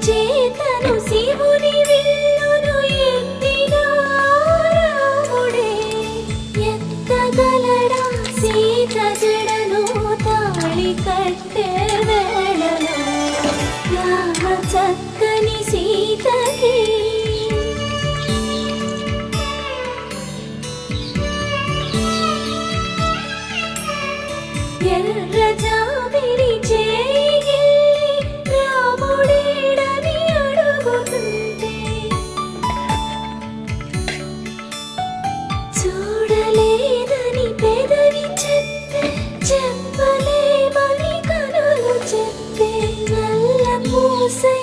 చేతను శివుని విల్లును ఎత్తిన రాముడే ఎత్తగలడా సీత జడను తాళి కట్టే వేళలో రామ చక్కని సీతకి ఎర్ర జాబిలి చేయి రాముడేడని అడుగుతుంటే చూడలేదని పెదవి చెప్పే చెప్పలేమని కనులు చెప్పే నల్ల పూసై